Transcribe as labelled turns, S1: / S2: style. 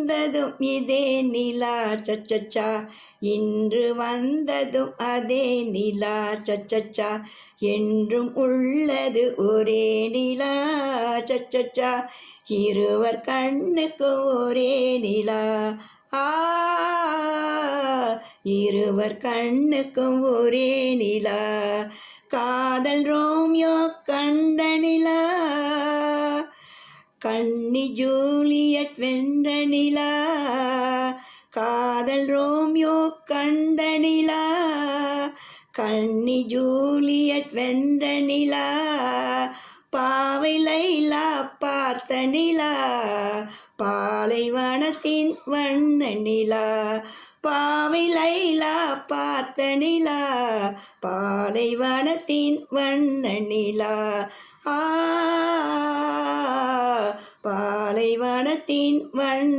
S1: வந்ததும் இதே நிலா சச்சச்சா, இன்று வந்ததும் அதே நிலா சச்சச்சா, என்றும் உள்ளது ஒரே நிலா சச்சச்சா, இருவர் கண்ணுக்கு ஒரே நிலா. இருவர் கண்ணுக்கும் ஒரே நிலா, காதல் ரோமியோ கண்ட நிலா, கன்னி ஜூலியட் வென்ற நிலா, காதல் ரோமியோ கண்ட நிலா, கன்னி ஜூலியட் வென்ற நிலா, பாவை லைலா பார்த்த நிலா, பாலைவனத்தின் வண்ண நிலா, பாவை லைலா பார்த்த நிலா, பாலைவனத்தின் வண்ண நிலா. பாலைவனத்தின் வண்ண